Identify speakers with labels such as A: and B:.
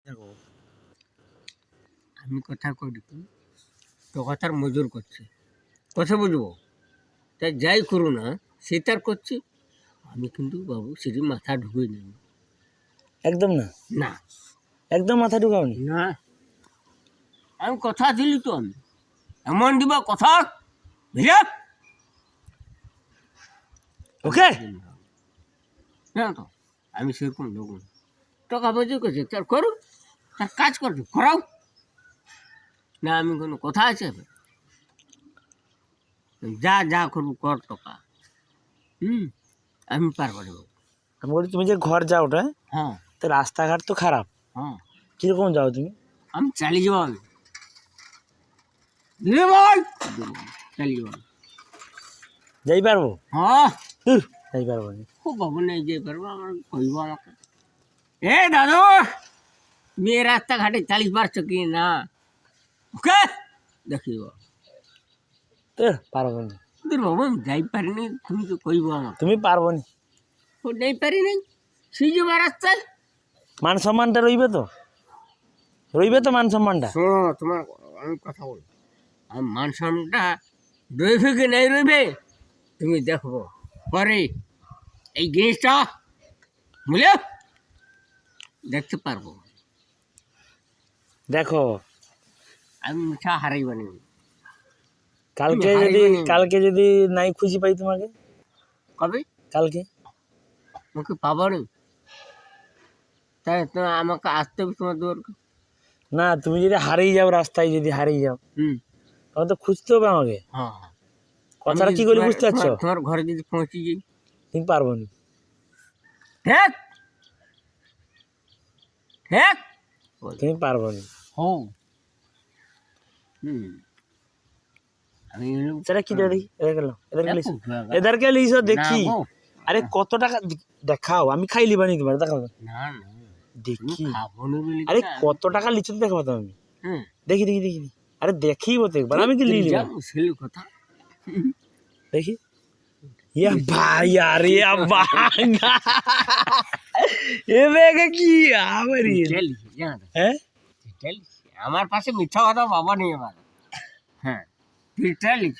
A: দেখো আমি কথা করি তো কথার মজুর করছে কথা বুঝবো তাই যাই করু না সে তার করছে আমি কিন্তু বাবু সেটি মাথা ঢুকিয়ে নিই
B: একদম না,
A: না
B: একদম মাথা ঢুকাওনি।
A: না আমি কথা দিলি তো আমি এমন দিবা কথা বুঝলে
B: ওকে
A: না তো আমি সেরকম লোক না টাকা পয়সা করছে তার করুক তার কাজ করছে করাও না আমি কোনো কথা আছে যা যা করবো কর টাকা আমি পারবো না বাবু।
B: আমি বলি তুমি যে ঘর যাও ওটা,
A: হ্যাঁ
B: তো রাস্তাঘাট তো খারাপ,
A: হ্যাঁ
B: কিরকম যাও তুমি?
A: আমি চালিয়ে যাবো আমি দিলে বল চালিয়ে যাবো
B: যাই পারবো?
A: হ্যাঁ
B: যাই পারবো না।
A: খুব বাবু নেই যে পারবো আমার কইব আমাকে এ দাদু মেয়ে রাস্তাঘাটে চালিয়ে পারছো কি না ওকে দেখিব
B: তো পারবো না।
A: তোর বাবু আমি যাই পারিনি তুমি তো কইব আমাকে
B: তুমি পারবো না।
A: ও নেই পারিনি সেই যাবো রাস্তায়
B: মান সম্মানটা রইবে তো, রইবে তো মান সম্মানটা।
A: শোনো তোমার আমি কথা বল আর মান সম্মানটা রইবে কি নেই রইবে তুমি দেখবো পরে এই জিনিসটা বুঝলে দেখতে পারবো
B: দেখো
A: আমি মিঠা হারাইবানি
B: কালকে
A: আমি
B: যদি
A: হারিয়ে নিই।
B: কালকে যদি নাই খুঁজি পাই তোমাকে,
A: কবে
B: কালকে
A: আমাকে পাবো নি তাই তো আমাকে আসতে হবে তোমার দরকার
B: না, তুমি যদি হারিয়ে যাও, রাস্তায় যদি হারিয়ে যাও তখন তো খুঁজতে হবে আমাকে।
A: হ্যাঁ হ্যাঁ
B: কথাটা কি করে বুঝতে পারছো?
A: তোমার ঘরে যদি পৌঁছে যাই
B: তুমি পারবো না।
A: ঠিক ঠিক
B: তুমি পারবো না।
A: হও আমি
B: সেটা কি দেখি, এদেরকে লিখো,
A: দেখো,
B: এদেরকে লিখো দেখি।
A: না গো,
B: আরে কত টাকা দেখাও, আমি খাই লিবানি তোমার, দেখাও
A: না না
B: দেখি।
A: খাবো না বলি
B: আরে কত টাকা লিচু দেখাবো তো আমি,
A: হুম
B: দেখি দেখি দেখি দেখি। আরে দেখিব তো একবার, আমি কি লিখলি
A: মুশকিল কথা
B: দেখি। ইয়া ভাই আরে বাঙ্গা এ বেগে কি আমারি হ্যাঁ
A: আমার পাশে মিথ্যা কথা বাবা নেই আমার হ্যাঁ লিখ